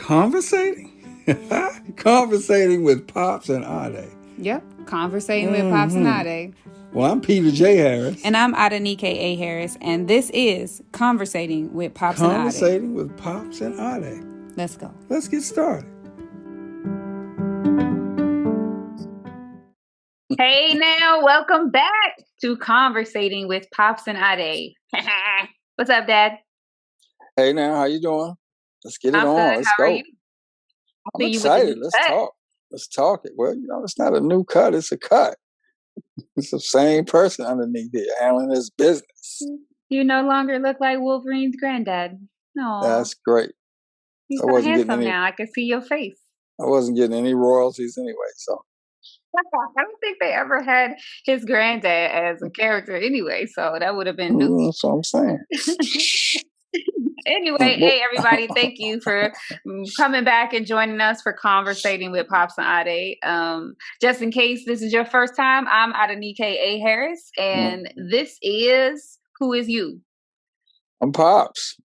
Conversating? Conversating with Pops and Ade. Yep, conversating with Pops and Ade. Well, I'm Peter J. Harris. And I'm Adenike A. Harris, and this is Conversating with Pops and Ade. Conversating with Pops and Ade. Let's go. Let's get started. Hey now, welcome back to Conversating with Pops and Ade. What's up, Dad? Hey now, how you doing? Let's get it I'm on. good. Let's How go. are you? I'm excited. Let's talk. Let's talk it. Well, it's not a new cut. It's a cut. It's the same person underneath it handling his business. You no longer look like Wolverine's granddad. No, that's great. You're so handsome now. I can see your face. I wasn't getting any royalties anyway, so. I don't think they ever had his granddad as a character anyway, so that would have been new. That's what I'm saying. Anyway, hey everybody, thank you for coming back and joining us for Conversating with Pops and Ade. Just in case this is your first time, I'm Adenike A. Harris, and this is Who Is You? I'm Pops,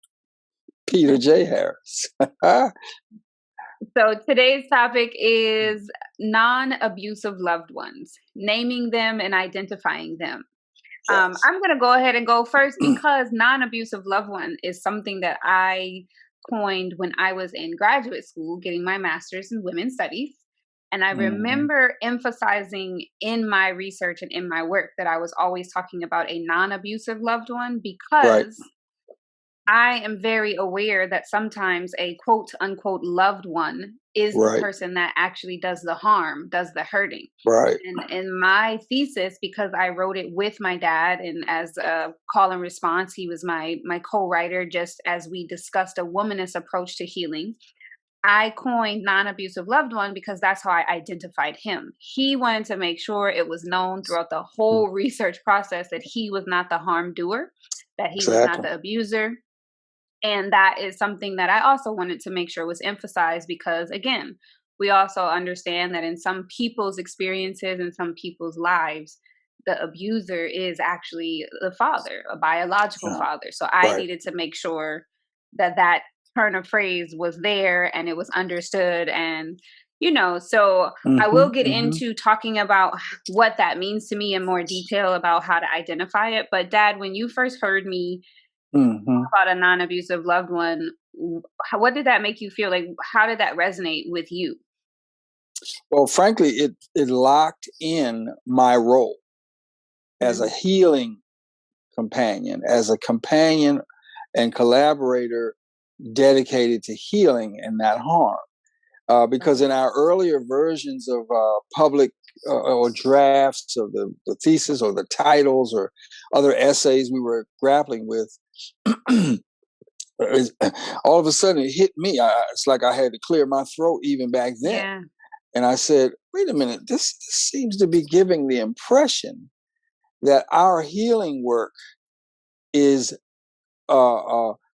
Peter J. Harris. So today's topic is non-abusive loved ones, naming them and identifying them. Yes. I'm going to go ahead and go first because non-abusive loved one is something that I coined when I was in graduate school getting my master's in women's studies. And I remember emphasizing in my research and in my work that I was always talking about a non-abusive loved one because I am very aware that sometimes a quote unquote loved one is the person that actually does the harm, does the hurting. Right. And in my thesis, because I wrote it with my dad and as a call and response, he was my co-writer, just as we discussed a womanist approach to healing. I coined non-abusive loved one because that's how I identified him. He wanted to make sure it was known throughout the whole research process that he was not the harm doer, that he was not the abuser. And that is something that I also wanted to make sure was emphasized because, again, we also understand that in some people's experiences and some people's lives, the abuser is actually the father, a biological father. So I needed to make sure that that turn of phrase was there and it was understood. And, so I will get into talking about what that means to me in more detail about how to identify it. But Dad, when you first heard me about a non-abusive loved one, what did that make you feel? Like, how did that resonate with you? Well, frankly, it locked in my role as a healing companion, as a companion and collaborator dedicated to healing and not harm. Because in our earlier versions of public or drafts of the thesis or the titles or other essays we were grappling with, all of a sudden it hit me. It's like I had to clear my throat even back then. Yeah. And I said, wait a minute, this seems to be giving the impression that our healing work is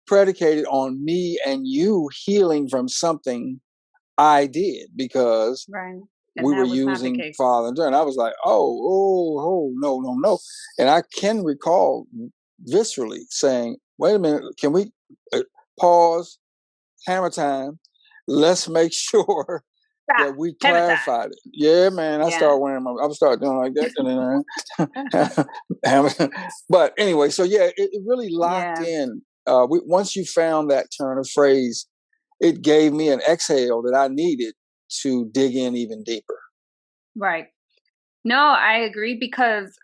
predicated on me and you healing from something I did because we were using father and daughter. And I was like, oh, no. And I can recall viscerally saying, wait a minute, can we pause, hammer time, let's make sure that we clarified it. Yeah, man, I started wearing I started doing like that. But anyway, so it really locked in. Once you found that turn of phrase, it gave me an exhale that I needed to dig in even deeper. Right. No, I agree because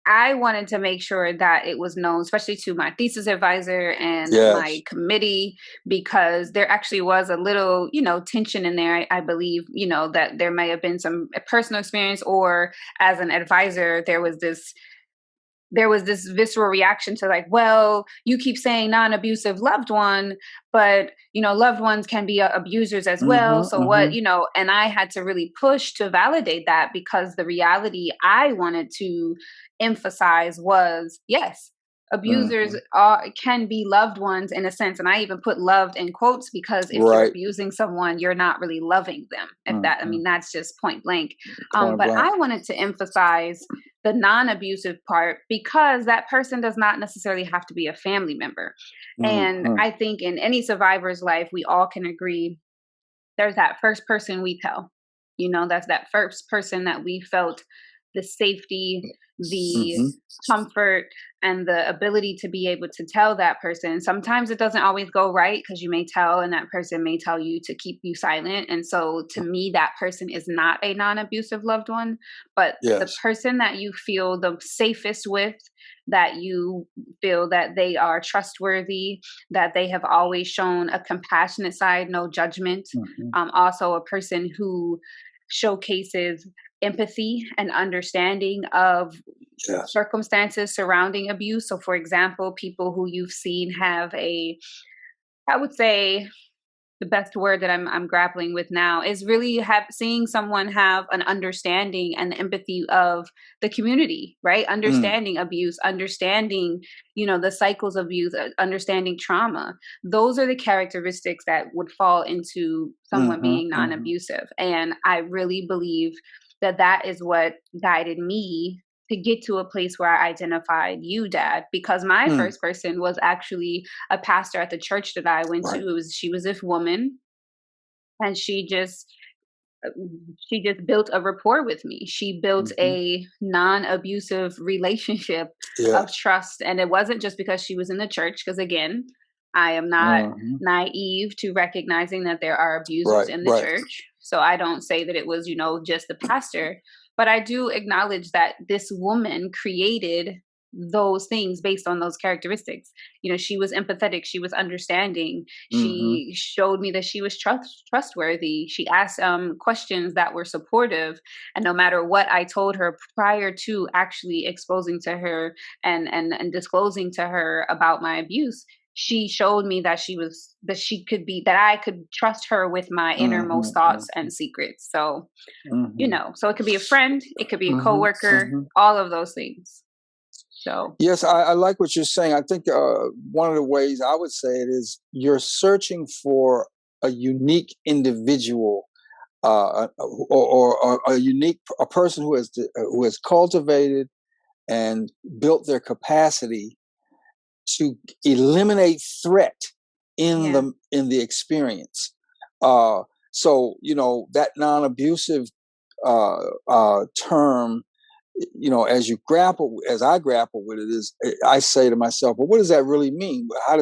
I wanted to make sure that it was known, especially to my thesis advisor and my committee, because there actually was a little, tension in there. I believe, that there may have been some personal experience, or as an advisor, there was this visceral reaction to like, well, you keep saying non-abusive loved one, but, loved ones can be abusers as well. So what, and I had to really push to validate that because the reality I wanted to emphasize was, yes, abusers can be loved ones in a sense. And I even put loved in quotes because if you're abusing someone, you're not really loving them. If that's just point blank. But I wanted to emphasize the non-abusive part because that person does not necessarily have to be a family member. And I think in any survivor's life, we all can agree there's that first person we tell. That's that first person that we felt the safety, the Mm-hmm. comfort, and the ability to be able to tell that person. Sometimes it doesn't always go right because you may tell, and that person may tell you to keep you silent. And so to me, that person is not a non abusive loved one, but the Yes. person that you feel the safest with, that you feel that they are trustworthy, that they have always shown a compassionate side, no judgment. Mm-hmm. Also, a person who showcases empathy and understanding of Yes. circumstances surrounding abuse. So, for example, people who you've seen have I would say, the best word that I'm grappling with now is really seeing someone have an understanding and empathy of the community, right? Mm. Understanding abuse, understanding the cycles of abuse, understanding trauma. Those are the characteristics that would fall into someone Mm-hmm. being Mm-hmm. non-abusive, and I really believe that that is what guided me to get to a place where I identified you, Dad, because my Mm. first person was actually a pastor at the church that I went to. Right. She was this woman, and uh, she just built a rapport with me. She built Mm-hmm. a non-abusive relationship of Yes. trust, and it wasn't just because she was in the church. Because again, I am not Mm-hmm. naive to recognizing that there are abusers Right. in the Right. church. So I don't say that it was just the pastor, but I do acknowledge that this woman created those things based on those characteristics. She was empathetic, she was understanding, Mm-hmm. she showed me that she was trustworthy. She asked questions that were supportive, and no matter what I told her prior to actually exposing to her and disclosing to her about my abuse, she showed me that she could be, that I could trust her with my innermost thoughts Mm-hmm. and secrets. So, Mm-hmm. so it could be a friend, it could be a Mm-hmm. coworker, Mm-hmm. all of those things. So, Yes, I like what you're saying. I think one of the ways I would say it is you're searching for a unique individual, or a person who has cultivated and built their capacity to eliminate threat yeah, in the experience. Uh, so that non-abusive term, as I grapple with it, is I say to myself, well, what does that really mean? Uh,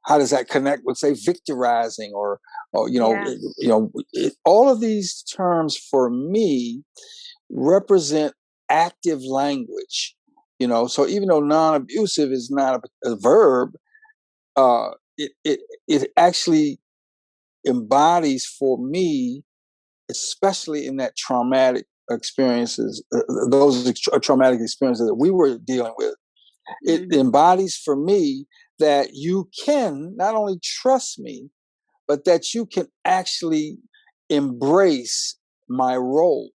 how does that connect with, say, victorizing, or yeah, all of these terms for me represent active language. So even though non-abusive is not a verb, uh, it actually embodies for me, especially in that traumatic experiences, traumatic experiences that we were dealing with. It hmm, embodies for me that you can not only trust me, but that you can actually embrace my role.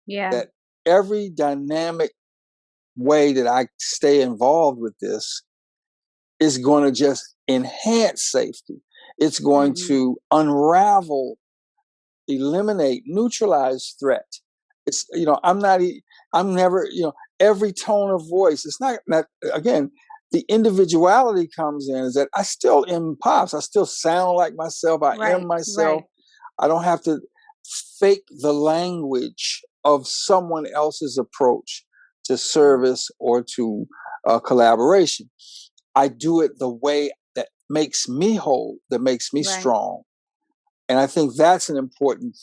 yeah, That every dynamic way that I stay involved with this is going to just enhance safety. It's going hmm, to unravel, eliminate, neutralize threat. It's I'm never every tone of voice. It's not again. The individuality comes in is that I still am Pops. I still sound like myself. I am right, myself. right, I don't have to fake the language of someone else's approach to right, service or to collaboration. I do it the way that makes me whole, that makes me right, strong. And I think that's an important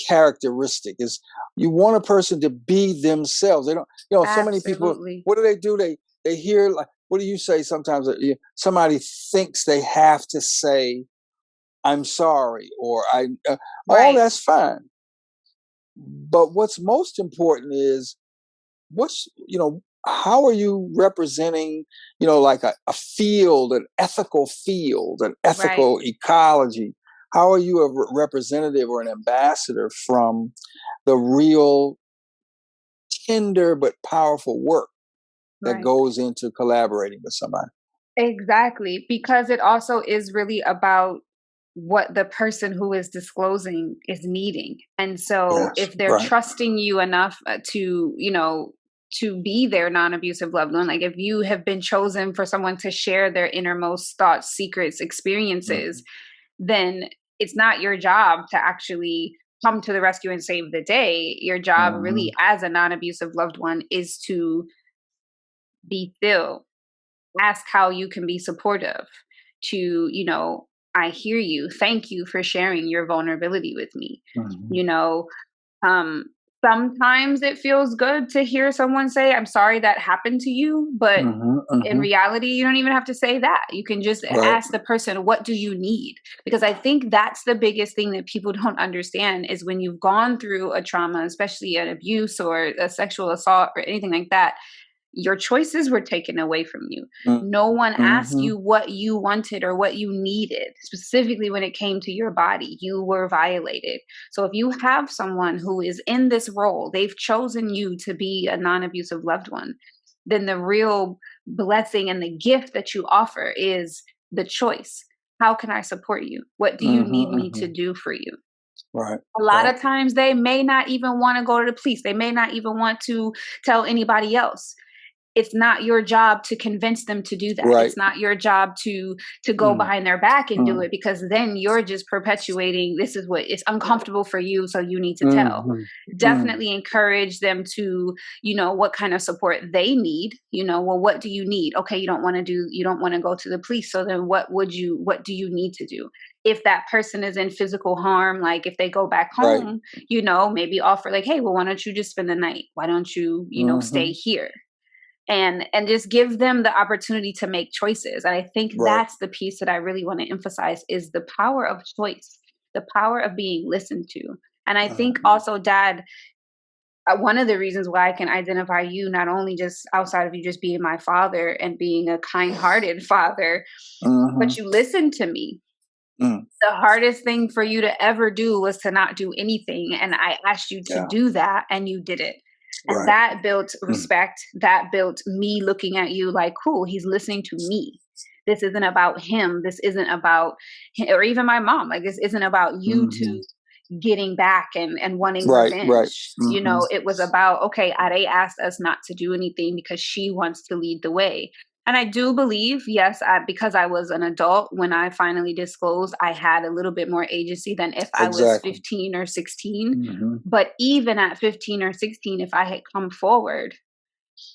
characteristic is you want a person to be themselves. They don't, so many people, absolutely, what do? They hear, like, what do you say sometimes? Somebody thinks they have to say, I'm sorry, or all right, that's fine. But what's most important is how are you representing, like a field, an ethical field, an right, ethical ecology? How are you a representative or an ambassador from the real tender but powerful work that right. goes into collaborating with somebody? Exactly, because it also is really about what the person who is disclosing is needing. And so Yes, if they're right. trusting you enough to be their non-abusive loved one, like if you have been chosen for someone to share their innermost thoughts, secrets, experiences, Mm-hmm. then it's not your job to actually come to the rescue and save the day. Your job Mm-hmm. really as a non-abusive loved one is to be still, ask how you can be supportive, to, I hear you, thank you for sharing your vulnerability with me. Mm-hmm. you know um Sometimes it feels good to hear someone say, I'm sorry that happened to you, but Mm-hmm. in Mm-hmm. reality, you don't even have to say that. You can just Right. ask the person, what do you need? Because I think that's the biggest thing that people don't understand is when you've gone through a trauma, especially an abuse or a sexual assault or anything like that, your choices were taken away from you. No one asked Mm-hmm. you what you wanted or what you needed, specifically when it came to your body. You were violated. So if you have someone who is in this role, they've chosen you to be a non abusive loved one, then the real blessing and the gift that you offer is the choice. How can I support you? What do you Mm-hmm. need me to Mm-hmm. do for you? Right. A lot Right. of times they may not even want to go to the police. They may not even want to tell anybody else. It's not your job to convince them to do that. Right. It's not your job to go Mm-hmm. behind their back and do it, because then you're just perpetuating, this is what it's uncomfortable for you, so you need to tell. Mm-hmm. Mm-hmm. Definitely encourage them to, what kind of support they need. Well, what do you need? Okay, you don't want to go to the police, so then what do you need to do? If that person is in physical harm, like if they go back Right. home, maybe offer like, hey, well, why don't you just spend the night? Why don't you, stay Mm-hmm. here? And just give them the opportunity to make choices. And I think Right. that's the piece that I really want to emphasize is the power of choice, the power of being listened to. And I think Mm-hmm. also, Dad, one of the reasons why I can identify you, not only just outside of you just being my father and being a kind-hearted father, Mm-hmm. but you listened to me. Mm. The hardest thing for you to ever do was to not do anything, and I asked you to Yeah. do that, and you did it. And Right. that built Mm. respect. That built me looking at you like, cool, he's listening to me. This isn't about him. This isn't about or even my mom. Like, this isn't about you Mm-hmm. two getting back and wanting Right. Right. revenge. Mm-hmm. It was about, okay, Ade asked us not to do anything because she wants to lead the way. And I do believe, yes, because I was an adult when I finally disclosed, I had a little bit more agency than if I was Exactly. 15 or 16. Mm-hmm. But even at 15 or 16, if I had come forward,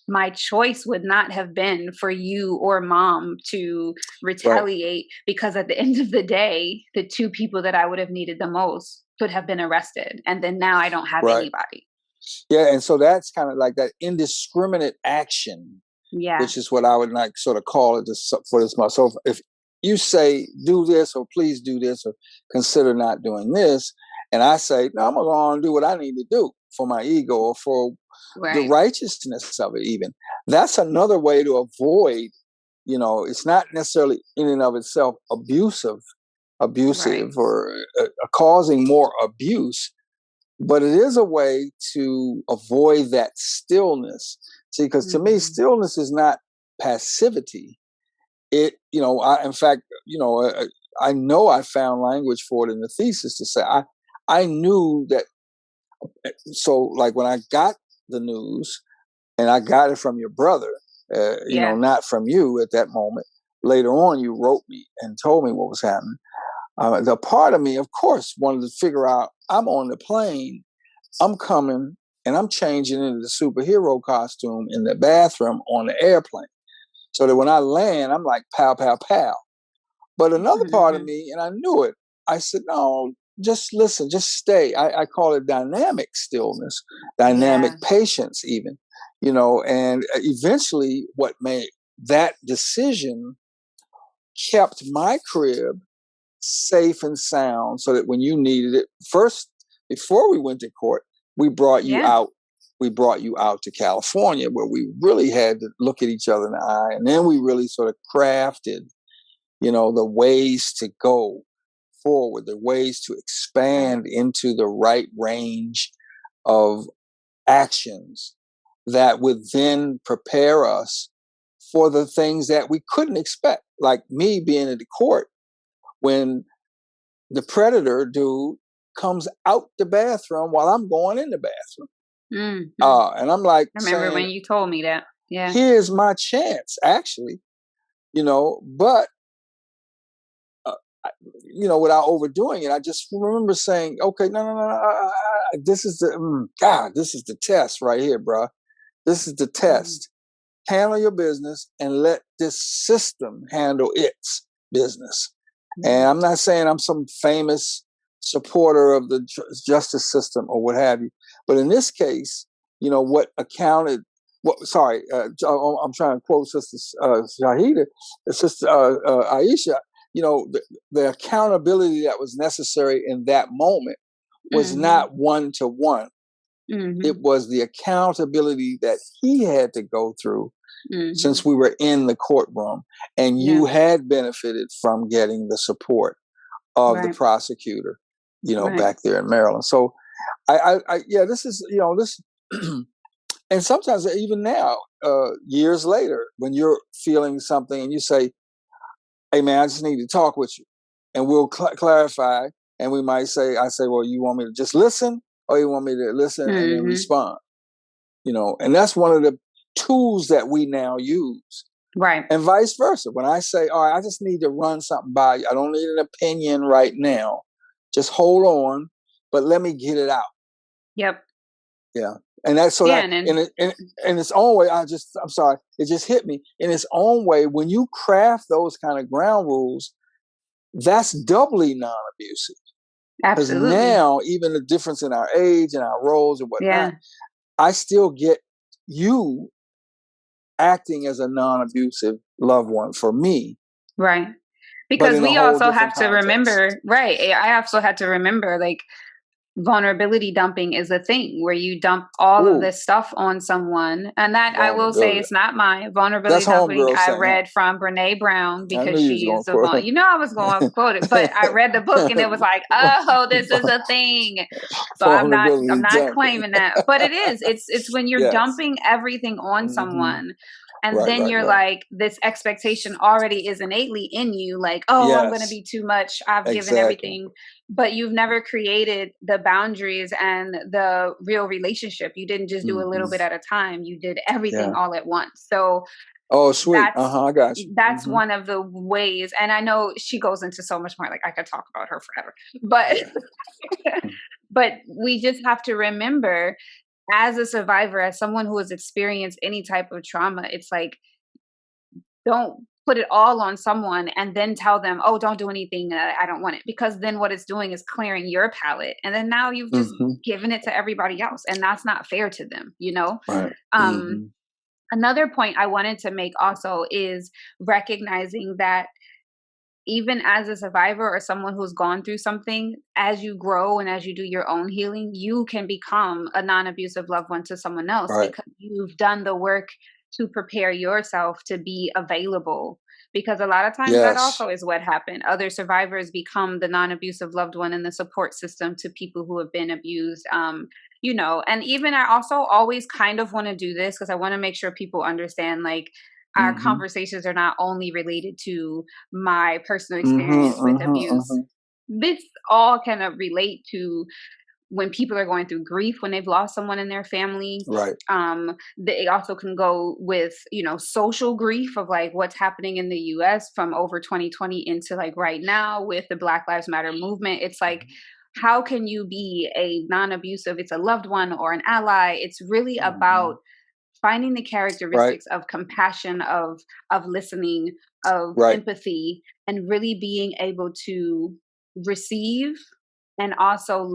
my choice would not have been for you or mom to Right. retaliate, because at the end of the day, the two people that I would have needed the most could have been arrested. And then now I don't have Right. anybody. Yeah. And so that's kind of like that indiscriminate action, Yeah. which is what I would like sort of call it for this month. So if you say do this or please do this or consider not doing this, and I say no, I'm gonna go on and do what I need to do for my ego or for the Right. righteousness of it. Even that's another way to avoid. It's not necessarily in and of itself Right. abusive or causing more abuse, but it is a way to avoid that stillness. See, because to me, Hmm. stillness is not passivity. In fact, I know I found language for it in the thesis to say I knew that. So, like when I got the news, and I got it from your brother, Yeah. not from you at that moment. Later on, you wrote me and told me what was happening. The part of me, of course, wanted to figure out. I'm on the plane. I'm coming and I'm changing into the superhero costume in the bathroom on the airplane. So that when I land, I'm like, pow, pow, pow. But another part of Hmm. me, and I knew it, I said, no, just listen, just stay. I call it dynamic stillness, dynamic Yeah. patience, even, and eventually what made that decision kept my crib safe and sound so that when you needed it, first, before we went to court, we brought you Yeah. out. We brought you out to California where we really had to look at each other in the eye. And then we really sort of crafted, the ways to go forward, the ways to Right. expand into the right range of actions that would then prepare us for the things that we couldn't expect. Like me being in the court when the predator dude comes out the bathroom while I'm going in the bathroom. Hmm. And I'm like I remember saying, when you told me that. Yeah. here's my chance, actually, but without overdoing it, I just remember saying, okay, no, this is God, this is the test right here, bro. This is the test. Handle your business and let this system handle its business. And I'm not saying I'm some famous supporter of the justice system or what have you, but in this case, what accounted. Sorry, I'm trying to quote Sister Shahida, Sister Aisha. The accountability that was necessary in that moment was not one-to-one. It was the accountability that he had to go through since we were in the courtroom, and you had benefited from getting the support of the prosecutor, back there in Maryland. So this is, this, and sometimes even now, years later, when you're feeling something and you say, hey man, I just need to talk with you, and we'll clarify. And we might say, well, you want me to just listen, or you want me to listen and then respond? And that's one of the tools that we now use. Right. And vice versa. When I say, all right, I just need to run something by you. I don't need an opinion right now. Just hold on, but let me get it out. Yep. Yeah. And that's so that in its own way, I'm sorry, it just hit me. In its own way, when you craft those kind of ground rules, that's doubly non-abusive. Because now, even the difference in our age and our roles and whatnot, I still get you acting as a non-abusive loved one for me. Right. Because we also have to remember, I also had to remember, like, vulnerability dumping is a thing where you dump all of this stuff on someone. And that, I will say, it's not mine. Vulnerability dumping, I read from Brene Brown, because she is I was going to quote it, but I read the book and it was like, oh, this is a thing. So I'm not claiming that, but it is. It's when you're dumping everything on someone. And then you're like, this expectation already is innately in you, like, oh, I'm going to be too much. I've given everything, but you've never created the boundaries and the real relationship. You didn't just do a little bit at a time. You did everything all at once. So sweet. I got you. That's one of the ways. And I know she goes into so much more, like I could talk about her forever, but, but we just have to remember, as a survivor, as someone who has experienced any type of trauma, it's like, don't put it all on someone and then tell them, oh, don't do anything. I don't want it. Because then what it's doing is clearing your palate. And then now you've just given it to everybody else. And that's not fair to them, Right. Another point I wanted to make also is recognizing that even as a survivor or someone who's gone through something, as you grow and as you do your own healing, you can become a non-abusive loved one to someone else, because you've done the work to prepare yourself to be available. Because a lot of times that also is what happened. Other survivors become the non-abusive loved one in the support system to people who have been abused. And even I also always kind of want to do this because I want to make sure people understand, like, our conversations are not only related to my personal experience with abuse. This all can relate to when people are going through grief, when they've lost someone in their family. Right. They also can go with, social grief of like what's happening in the US from over 2020 into like right now with the Black Lives Matter movement. It's like, how can you be a non-abusive? It's a loved one or an ally. It's really about finding the characteristics of compassion, of listening, of empathy, and really being able to receive and also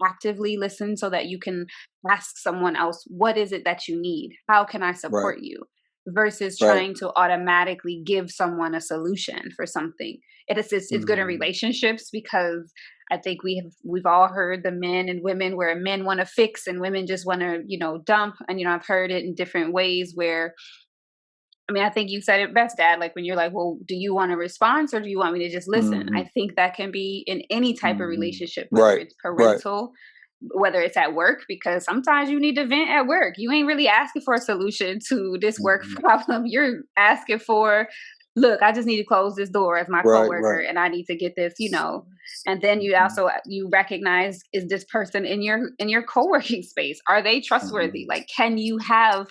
actively listen, so that you can ask someone else, what is it that you need? How can I support you? Versus trying to automatically give someone a solution for something. It's good in relationships, because I think we've all heard the men and women where men want to fix and women just want to, dump. And, I've heard it in different ways where, I think you said it best, Dad, like when you're like, well, do you want a response or do you want me to just listen? I think that can be in any type of relationship, whether it's parental, whether it's at work, because sometimes you need to vent at work. You ain't really asking for a solution to this work problem. You're asking for, look, I just need to close this door as my coworker and I need to get this, and then you also, you recognize, is this person in your co-working space? Are they trustworthy? Like, can you have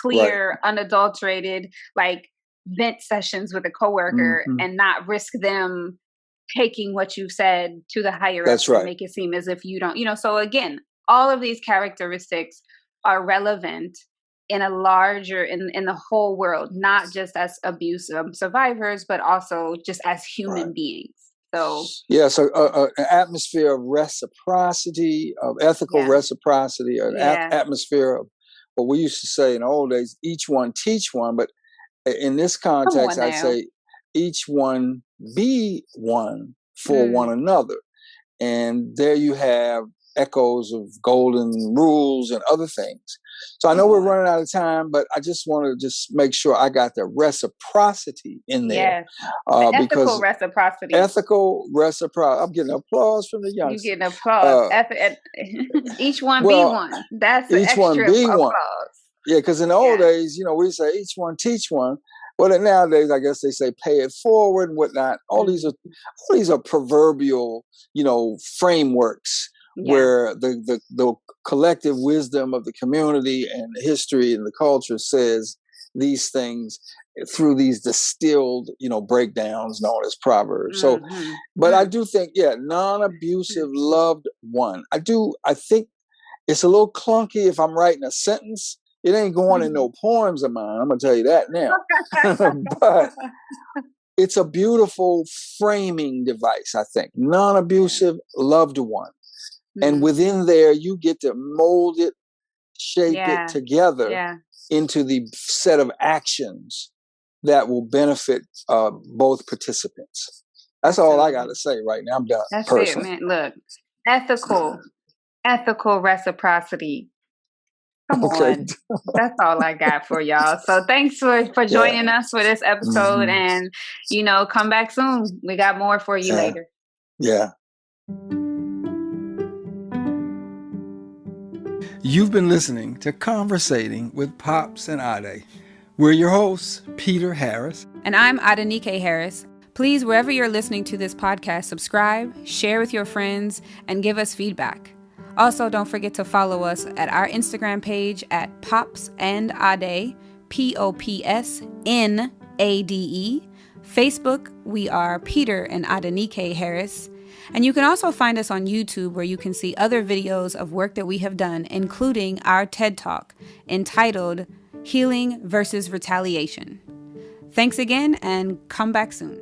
clear, unadulterated, like vent sessions with a coworker and not risk them taking what you've said to the higher ups That's and right. make it seem as if you don't, so again, all of these characteristics are relevant in a larger in the whole world, not just as abuse survivors, but also just as human Right. beings. So Yeah, so an atmosphere of reciprocity, of ethical yeah, reciprocity, an yeah, atmosphere of what we used to say in the old days, each one teach one. But in this come context, on I'd now. say each one be one for one Mm, another. And there you have echoes of golden rules and other things. So I come know we're on. running out of time, but I just want to just make sure I got the reciprocity in there, Yes, the ethical because reciprocity. ethical reciprocity. I'm getting applause from the You youngsters. getting applause. Uh, Each one be well, one. That's the each one extra be one. applause. Yeah, because in the old Yeah. days, we say each one teach one. Well, nowadays, I guess they say pay it forward and whatnot. Mm, All these are proverbial, frameworks yeah. where the collective wisdom of the community and the history and the culture says these things through these distilled, breakdowns known as proverbs. So, Mm-hmm. but I Mm, do think, yeah, non-abusive mm. loved one. I think it's a little clunky if I'm writing a sentence. It ain't going in no poems of mine. I'm gonna tell you that now. But it's a beautiful framing device, I think. Yeah. Non-abusive loved one. And Mm-hmm. within there, you get to mold it, shape it Yeah. together Yeah. into the set of actions that will benefit both participants. That's all I got Absolutely. to say right now. I'm done, That's it, personally. man. Look, ethical, ethical reciprocity. Come Okay. on. That's all I got for y'all. So thanks for joining Yeah. us for this episode, Hmm. and come back soon. We got more for you Yeah. later. Yeah. You've been listening to Conversating with Pops and Ade. We're your hosts, Peter Harris. And I'm Adenike Harris. Please, wherever you're listening to this podcast, subscribe, share with your friends, and give us feedback. Also, don't forget to follow us at our Instagram page at Pops and Ade, POPSNADE. Facebook, we are Peter and Adenike Harris. And you can also find us on YouTube, where you can see other videos of work that we have done, including our TED Talk entitled Healing versus Retaliation. Thanks again, and come back soon.